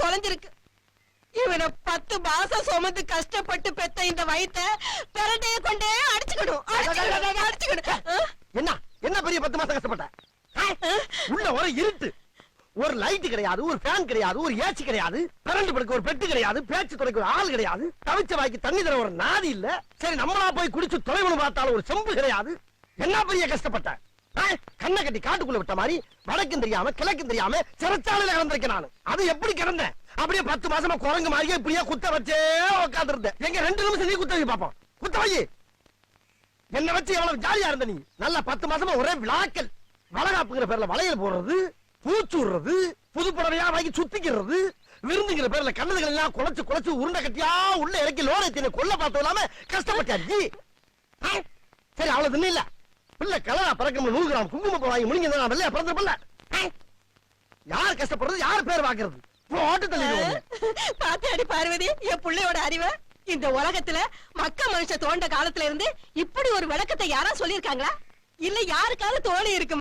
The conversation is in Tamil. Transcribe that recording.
தொலைஞ்சிருக்கு. இவனை 10 மாசம் சுமந்து கஷ்டப்பட்டு பெத்த இந்த வயித்தை பிரண்டைய கொண்டே அடிச்சுக்கணும். என்ன என்ன பெரிய 10 மாசம் கஷ்டப்பட்ட? உள்ள ஒரு இருட்டு, ஒரு லைட் கிடையாது, ஒரு ஃபேன் கிடையாது, ஒரு ஏசி கிடையாது, கரண்ட் படுக்க ஒரு பெட்டு கிடையாது, பேச்சு துடைக்க ஒரு ஆள் கிடையாது, தவிச்ச வாய்க்கு தண்ணி தர ஒரு நாதி இல்ல. சரி நம்மளா போய் குடிச்சு தொலைவனு பார்த்தாலும் ஒரு செம்பு கிடையாது. என்ன பெரிய கஷ்டப்பட்ட? கண்ணை கட்டி காட்டுக்குள்ள விட்ட மாதிரி வடக்கும் தெரியாம கிழக்கும் தெரியாம சிறைச்சாலையில கிடந்திருக்கேன் நான். அது எப்படி கிடந்தேன்? அப்படியே 10 மாசமா குரங்கு மாதிரியே இப்படியே குத்த வச்சே உட்கார்ந்து இருந்தேன். எங்க 2 நிமிஷம் நீ குத்த வை பாப்போம். குத்த வை. என்ன வச்சு எவ்வளவு ஜாலியா இருந்த நீ? நல்லா 10 மாசமா ஒரே விளாக்கல். வளகாப்புங்கிற பேர்ல வளையல் போடுறது, பூச்சுடுறது, புது புடவையா வாங்கி சுத்திக்கிறது, விருந்துங்கிற பேர்ல கண்ணதுகள் எல்லாம் குலைச்சு குலைச்சு உருண்டை கட்டியா உள்ள இறக்கி லோனை கொல்ல பார்த்தது இல்லாம கஷ்டப்பட்டாச்சு. சரி அவ்வளவு தின்னு இல்ல பிள்ளை கலரா பறக்க 100 கிராம் குங்குமப்பூ வாங்கி முழுங்கி வெள்ளையா பிறந்திருப்பல. யார் கஷ்டப்படுறது, யார் பேர் வாக்குறது? பாத்தியாடி பார்வதி என் பிள்ளையோட அறிவை? இந்த உலகத்துல மக்க மனுஷ தோண்ட காலத்துல இருந்து இப்படி ஒரு விளக்கத்தை யாரா சொல்லிருக்காங்களா? இல்ல யாருக்காவது தோணி இருக்கு?